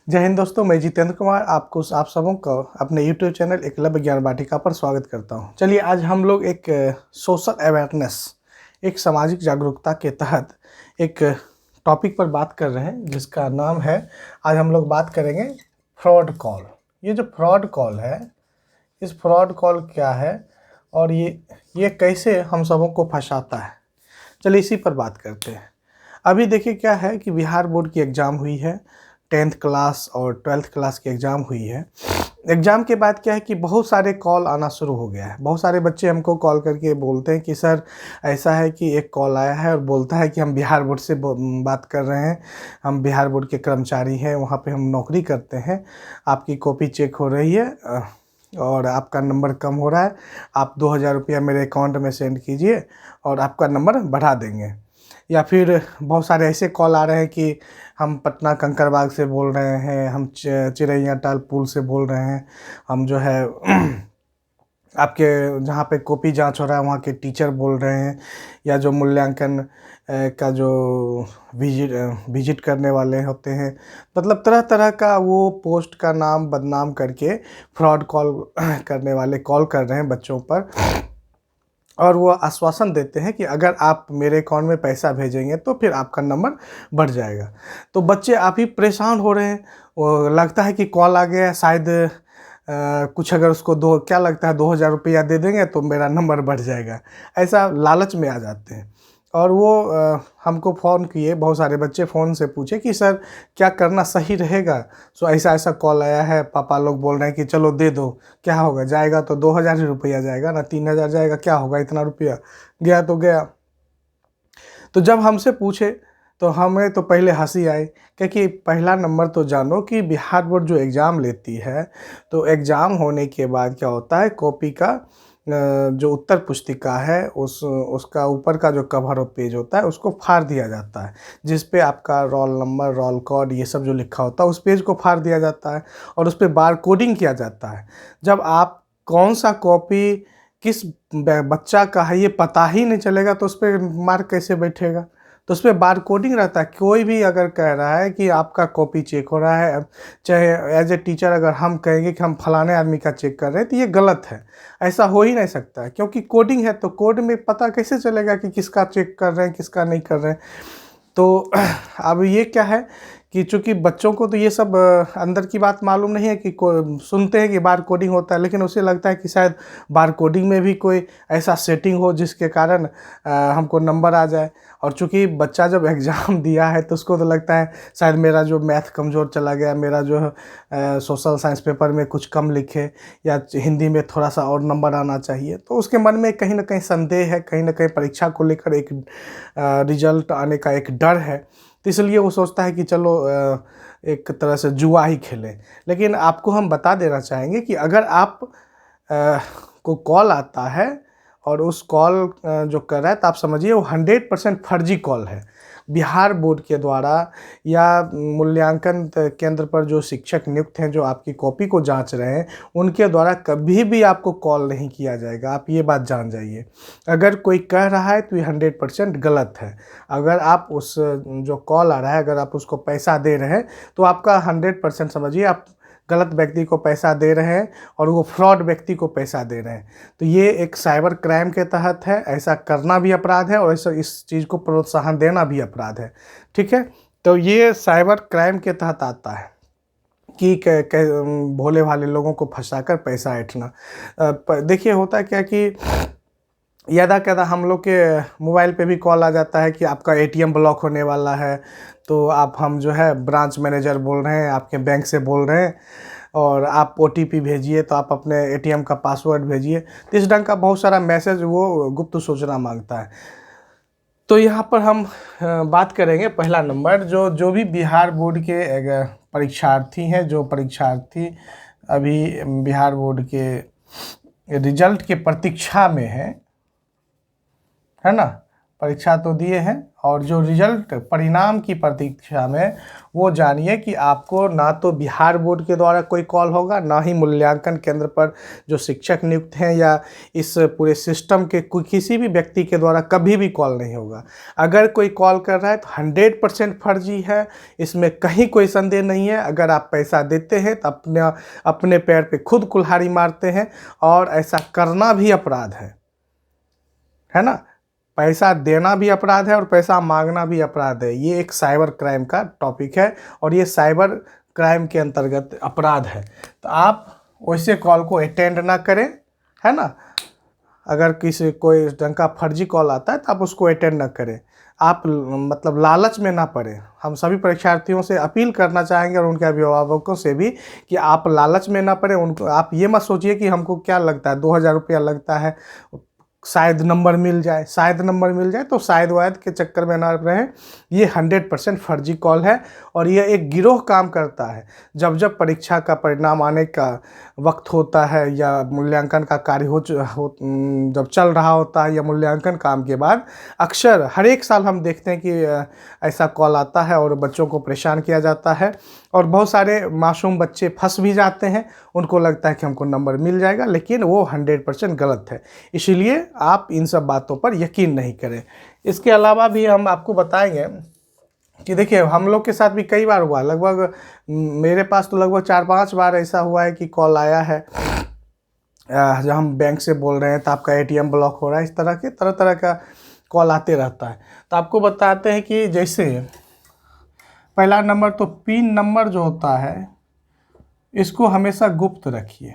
जय हिंद दोस्तों, मैं जितेंद्र कुमार आपको आप सबों का अपने YouTube चैनल एकलव्य ज्ञान वाटिका पर स्वागत करता हूं। चलिए आज हम लोग एक सोशल अवेयरनेस, एक सामाजिक जागरूकता के तहत एक टॉपिक पर बात कर रहे हैं जिसका नाम है, आज हम लोग बात करेंगे फ्रॉड कॉल। ये जो फ्रॉड कॉल है, इस फ्रॉड कॉल क्या है और ये कैसे हम सबों को फंसाता है, चलिए इसी पर बात करते हैं। अभी देखिए क्या है कि बिहार बोर्ड की एग्ज़ाम हुई है, 10th क्लास और 12th क्लास की एग्ज़ाम हुई है। एग्ज़ाम के बाद क्या है कि बहुत सारे कॉल आना शुरू हो गया है। बहुत सारे बच्चे हमको कॉल करके बोलते हैं कि सर ऐसा है कि एक कॉल आया है और बोलता है कि हम बिहार बोर्ड से बात कर रहे हैं, हम बिहार बोर्ड के कर्मचारी हैं, वहाँ पे हम नौकरी करते हैं, आपकी कॉपी चेक हो रही है और आपका नंबर कम हो रहा है, आप 2000 रुपया मेरे अकाउंट में सेंड कीजिए और आपका नंबर बढ़ा देंगे। या फिर बहुत सारे ऐसे कॉल आ रहे हैं कि हम पटना कंकड़बाग से बोल रहे हैं, हम चिरैया टाल पुल से बोल रहे हैं, हम जो है आपके जहाँ पे कॉपी जांच हो रहा है वहाँ के टीचर बोल रहे हैं, या जो मूल्यांकन का जो विजिट करने वाले होते हैं, मतलब तरह तरह का वो पोस्ट का नाम बदनाम करके फ्रॉड कॉल करने वाले कॉल कर रहे हैं बच्चों पर, और वो आश्वासन देते हैं कि अगर आप मेरे अकाउंट में पैसा भेजेंगे तो फिर आपका नंबर बढ़ जाएगा। तो बच्चे आप ही परेशान हो रहे हैं, वो लगता है कि कॉल आ गया शायद कुछ, अगर उसको क्या लगता है 2000 रुपया दे देंगे तो मेरा नंबर बढ़ जाएगा, ऐसा लालच में आ जाते हैं। और वो हमको फ़ोन किए, बहुत सारे बच्चे फ़ोन से पूछे कि सर क्या करना सही रहेगा। सो ऐसा ऐसा कॉल आया है, पापा लोग बोल रहे हैं कि चलो दे दो, क्या होगा, जाएगा तो 2000 ही रुपया जाएगा ना, 3000 जाएगा, क्या होगा इतना रुपया, गया तो गया। तो जब हमसे पूछे तो हमें तो पहले हंसी आई, क्योंकि पहला नंबर तो जानो कि बिहार बोर्ड जो एग्ज़ाम लेती है, तो एग्ज़ाम होने के बाद क्या होता है, कॉपी का जो उत्तर पुस्तिका है उसका ऊपर का जो कवर पेज होता है उसको फाड़ दिया जाता है, जिस पे आपका रोल नंबर, रोल कोड, ये सब जो लिखा होता है उस पेज को फाड़ दिया जाता है और उस पर बार कोडिंग किया जाता है। जब आप कौन सा कॉपी किस बच्चा का है ये पता ही नहीं चलेगा तो उस पर मार्क कैसे बैठेगा। तो उस पर बार कोडिंग रहता है। कोई भी अगर कह रहा है कि आपका कॉपी चेक हो रहा है, चाहे एज ए टीचर अगर हम कहेंगे कि हम फलाने आदमी का चेक कर रहे हैं, तो ये गलत है, ऐसा हो ही नहीं सकता है, क्योंकि कोडिंग है तो कोड में पता कैसे चलेगा कि किसका चेक कर रहे हैं किसका नहीं कर रहे हैं। तो अब ये क्या है कि चूँकि बच्चों को तो ये सब अंदर की बात मालूम नहीं है कि सुनते हैं कि बार कोडिंग होता है, लेकिन उसे लगता है कि शायद बार कोडिंग में भी कोई ऐसा सेटिंग हो जिसके कारण हमको नंबर आ जाए। और चूँकि बच्चा जब एग्ज़ाम दिया है तो उसको तो लगता है शायद मेरा जो मैथ कमज़ोर चला गया, मेरा जो सोशल साइंस पेपर में कुछ कम लिखे या हिंदी में थोड़ा सा और नंबर आना चाहिए, तो उसके मन में कहीं ना कहीं संदेह है, कहीं ना कहीं परीक्षा को लेकर एक रिजल्ट आने का एक डर है। तो इसलिए वो सोचता है कि चलो एक तरह से जुआ ही खेलें। लेकिन आपको हम बता देना चाहेंगे कि अगर आप को कॉल आता है और उस कॉल जो कर रहा है, तो आप समझिए वो 100% फर्जी कॉल है। बिहार बोर्ड के द्वारा या मूल्यांकन केंद्र पर जो शिक्षक नियुक्त हैं, जो आपकी कॉपी को जांच रहे हैं, उनके द्वारा कभी भी आपको कॉल नहीं किया जाएगा, आप ये बात जान जाइए। अगर कोई कह रहा है तो ये 100% गलत है। अगर आप उस जो कॉल आ रहा है, अगर आप उसको पैसा दे रहे हैं, तो आपका 100% समझिए आप गलत व्यक्ति को पैसा दे रहे हैं और वो फ्रॉड व्यक्ति को पैसा दे रहे हैं। तो ये एक साइबर क्राइम के तहत है, ऐसा करना भी अपराध है और ऐसा इस चीज़ को प्रोत्साहन देना भी अपराध है। ठीक है, तो ये साइबर क्राइम के तहत आता है कि भोले भाले लोगों को फंसाकर पैसा ऐंठना। देखिए होता है क्या कि यदा कदा हम लोग के मोबाइल पे भी कॉल आ जाता है कि आपका एटीएम ब्लॉक होने वाला है, तो आप हम जो है ब्रांच मैनेजर बोल रहे हैं, आपके बैंक से बोल रहे हैं और आप ओटीपी भेजिए, तो आप अपने एटीएम का पासवर्ड भेजिए। तो इस ढंग का बहुत सारा मैसेज वो गुप्त सूचना मांगता है। तो यहाँ पर हम बात करेंगे पहला नंबर, जो भी बिहार बोर्ड के परीक्षार्थी हैं, जो परीक्षार्थी अभी बिहार बोर्ड के रिजल्ट के प्रतीक्षा में है ना, परीक्षा तो दिए हैं और जो रिजल्ट परिणाम की प्रतीक्षा में वो जानिए कि आपको ना तो बिहार बोर्ड के द्वारा कोई कॉल होगा, ना ही मूल्यांकन केंद्र पर जो शिक्षक नियुक्त हैं या इस पूरे सिस्टम के किसी भी व्यक्ति के द्वारा कभी भी कॉल नहीं होगा। अगर कोई कॉल कर रहा है तो 100% फर्जी है, इसमें कहीं कोई संदेह नहीं है। अगर आप पैसा देते हैं तो अपने पैर पे खुद कुल्हाड़ी मारते हैं और ऐसा करना भी अपराध है ना। पैसा देना भी अपराध है और पैसा मांगना भी अपराध है। ये एक साइबर क्राइम का टॉपिक है और ये साइबर क्राइम के अंतर्गत अपराध है। तो आप वैसे कॉल को अटेंड ना करें, है ना। अगर किसी कोई ढंग का फर्जी कॉल आता है तो आप उसको अटेंड ना करें। आप मतलब लालच में ना पड़े। हम सभी परीक्षार्थियों से अपील करना चाहेंगे और उनके अभिभावकों से भी कि आप लालच में ना पड़े। उनको आप ये मत सोचिए कि हमको क्या लगता है 2000 रुपया लगता है, शायद नंबर मिल जाए, तो शायद वायद के चक्कर में ना रहें। ये 100% फर्जी कॉल है और यह एक गिरोह काम करता है। जब जब परीक्षा का परिणाम आने का वक्त होता है या मूल्यांकन का कार्य जब चल रहा होता है या मूल्यांकन काम के बाद अक्सर हर एक साल हम देखते हैं कि ऐसा कॉल आता है और बच्चों को परेशान किया जाता है और बहुत सारे मासूम बच्चे फंस भी जाते हैं। उनको लगता है कि हमको नंबर मिल जाएगा, लेकिन वो 100% गलत है। इसीलिए आप इन सब बातों पर यकीन नहीं करें। इसके अलावा भी हम आपको बताएंगे कि देखिए हम लोग के साथ भी कई बार हुआ, लगभग मेरे पास तो लगभग 4-5 बार ऐसा हुआ है कि कॉल आया है जब हम बैंक से बोल रहे हैं तो आपका ATM ब्लॉक हो रहा है। इस तरह के तरह तरह का कॉल आते रहता है। तो आपको बताते हैं कि जैसे पहला नंबर तो पिन नंबर जो होता है इसको हमेशा गुप्त रखिए,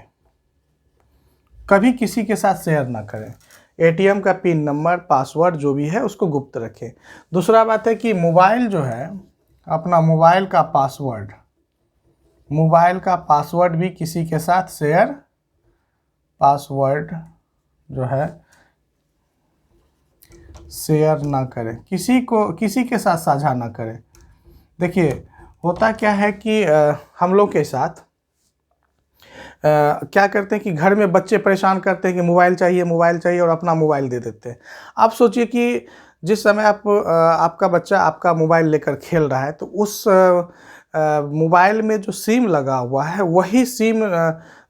कभी किसी के साथ शेयर ना करें। ATM का पिन नंबर, पासवर्ड जो भी है उसको गुप्त रखें। दूसरा बात है कि मोबाइल जो है, अपना मोबाइल का पासवर्ड भी किसी के साथ शेयर ना करें, किसी के साथ साझा ना करें। देखिए होता क्या है कि हम लोग के साथ क्या करते हैं कि घर में बच्चे परेशान करते हैं कि मोबाइल चाहिए और अपना मोबाइल दे देते हैं। आप सोचिए कि जिस समय आपका बच्चा आपका मोबाइल लेकर खेल रहा है तो उस मोबाइल में जो सिम लगा हुआ है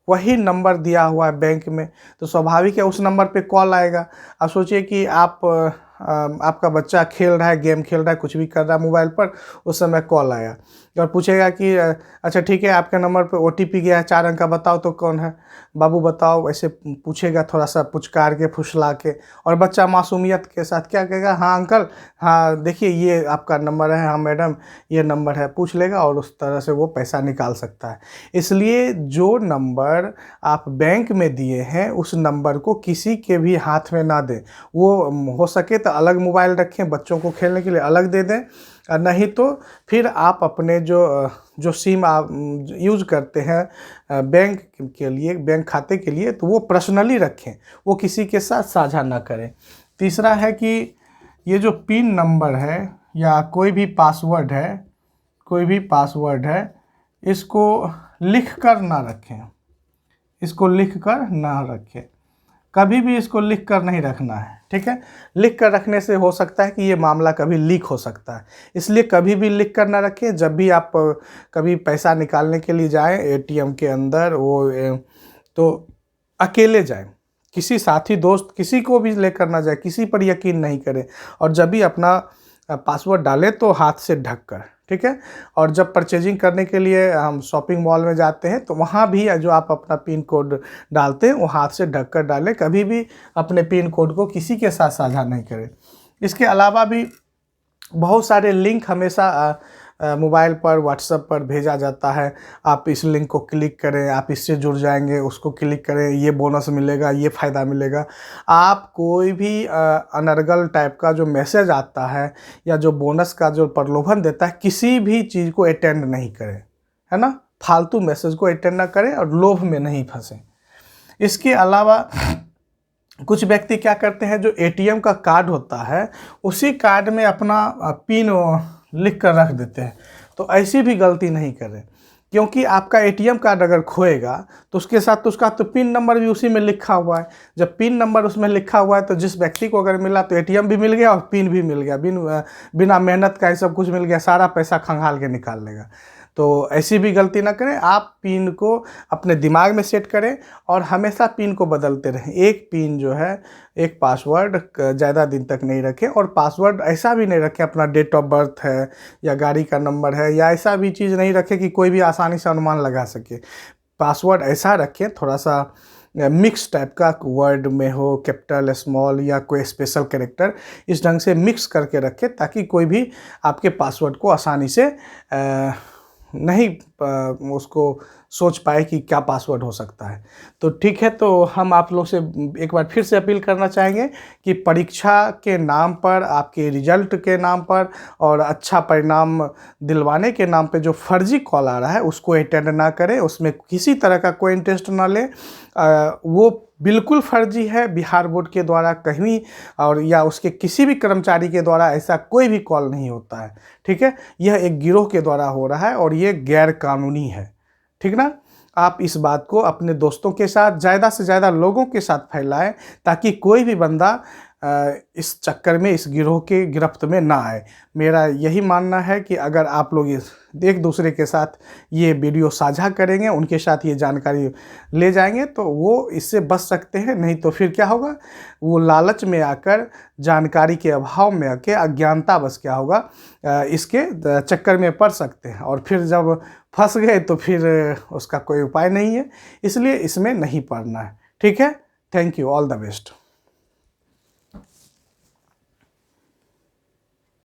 वही नंबर दिया हुआ है बैंक में, तो स्वाभाविक है उस नंबर पे कॉल आएगा। अब सोचिए कि आपका बच्चा खेल रहा है, गेम खेल रहा है, कुछ भी कर रहा है मोबाइल पर, उस समय कॉल आया और पूछेगा कि अच्छा ठीक है आपके नंबर पे OTP गया है 4 अंक का, बताओ तो कौन है, बाबू बताओ, ऐसे पूछेगा थोड़ा सा पुचकार के फुसला के। और बच्चा मासूमियत के साथ क्या कहेगा, हाँ अंकल, हाँ देखिए ये आपका नंबर है, हाँ मैडम ये नंबर है, पूछ लेगा और उस तरह से वो पैसा निकाल सकता है। इसलिए जो नंबर आप बैंक में दिए हैं उस नंबर को किसी के भी हाथ में ना दें। वो हो सके तो अलग मोबाइल रखें, बच्चों को खेलने के लिए अलग दे दें, और नहीं तो फिर आप अपने जो सिम आप यूज़ करते हैं बैंक के लिए, बैंक खाते के लिए, तो वो पर्सनली रखें, वो किसी के साथ साझा ना करें। तीसरा है कि ये जो पिन नंबर है या कोई भी पासवर्ड है इसको लिख कर ना रखें, कभी भी इसको लिख कर नहीं रखना है, ठीक है। लिख कर रखने से हो सकता है कि ये मामला कभी लीक हो सकता है, इसलिए कभी भी लिख कर ना रखें। जब भी आप कभी पैसा निकालने के लिए जाएं ATM के अंदर, तो अकेले जाएं, किसी साथी दोस्त किसी को भी लेकर ना जाए, किसी पर यकीन नहीं करें। और जब भी अपना पासवर्ड डालें तो हाथ से ढक कर, ठीक है। और जब परचेजिंग करने के लिए हम शॉपिंग मॉल में जाते हैं तो वहाँ भी जो आप अपना पिन कोड डालते हैं वो हाथ से ढक कर डालें, कभी भी अपने पिन कोड को किसी के साथ साझा नहीं करें। इसके अलावा भी बहुत सारे लिंक हमेशा मोबाइल पर, व्हाट्सएप पर भेजा जाता है, आप इस लिंक को क्लिक करें, आप इससे जुड़ जाएंगे, उसको क्लिक करें, ये बोनस मिलेगा, ये फ़ायदा मिलेगा। आप कोई भी अनर्गल टाइप का जो मैसेज आता है या जो बोनस का जो प्रलोभन देता है, किसी भी चीज़ को अटेंड नहीं करें, है ना। फालतू मैसेज को अटेंड ना करें और लोभ में नहीं फंसें। इसके अलावा कुछ व्यक्ति क्या करते हैं, जो ATM का कार्ड होता है उसी कार्ड में अपना पिन लिख कर रख देते हैं, तो ऐसी भी गलती नहीं करें। क्योंकि आपका एटीएम कार्ड अगर खोएगा तो उसके साथ तो उसका तो पिन नंबर भी उसी में लिखा हुआ है। जब पिन नंबर उसमें लिखा हुआ है तो जिस व्यक्ति को अगर मिला तो एटीएम भी मिल गया और पिन भी मिल गया, बिना मेहनत का ही सब कुछ मिल गया, सारा पैसा खंगाल के निकाल लेगा। तो ऐसी भी गलती ना करें, आप पिन को अपने दिमाग में सेट करें और हमेशा पिन को बदलते रहें। एक पिन जो है, एक पासवर्ड ज़्यादा दिन तक नहीं रखें, और पासवर्ड ऐसा भी नहीं रखें अपना डेट ऑफ बर्थ है या गाड़ी का नंबर है या ऐसा भी चीज़ नहीं रखें कि कोई भी आसानी से अनुमान लगा सके। पासवर्ड ऐसा रखें थोड़ा सा मिक्स टाइप का, वर्ड में हो कैपिटल स्मॉल या कोई स्पेशल कैरेक्टर, इस ढंग से मिक्स करके रखें ताकि कोई भी आपके पासवर्ड को आसानी से नहीं उसको सोच पाए कि क्या पासवर्ड हो सकता है। तो ठीक है, तो हम आप लोग से एक बार फिर से अपील करना चाहेंगे कि परीक्षा के नाम पर, आपके रिजल्ट के नाम पर और अच्छा परिणाम दिलवाने के नाम पे जो फर्जी कॉल आ रहा है उसको अटेंड ना करें, उसमें किसी तरह का कोई इंटरेस्ट ना लें। वो बिल्कुल फर्जी है, बिहार बोर्ड के द्वारा कहीं और या उसके किसी भी कर्मचारी के द्वारा ऐसा कोई भी कॉल नहीं होता है। ठीक है, यह एक गिरोह के द्वारा हो रहा है और ये गैर कानूनी है। ठीक ना, आप इस बात को अपने दोस्तों के साथ, ज़्यादा से ज़्यादा लोगों के साथ फैलाएं ताकि कोई भी बंदा इस चक्कर में, इस गिरोह के गिरफ्त में ना आए। मेरा यही मानना है कि अगर आप लोग एक दूसरे के साथ ये वीडियो साझा करेंगे, उनके साथ ये जानकारी ले जाएंगे तो वो इससे बच सकते हैं। नहीं तो फिर क्या होगा, वो लालच में आकर, जानकारी के अभाव में आके, अज्ञानतावश क्या होगा, इसके चक्कर में पड़ सकते हैं और फिर जब फंस गए तो फिर उसका कोई उपाय नहीं है। इसलिए इसमें नहीं पड़ना है। ठीक है, thank you, all the best.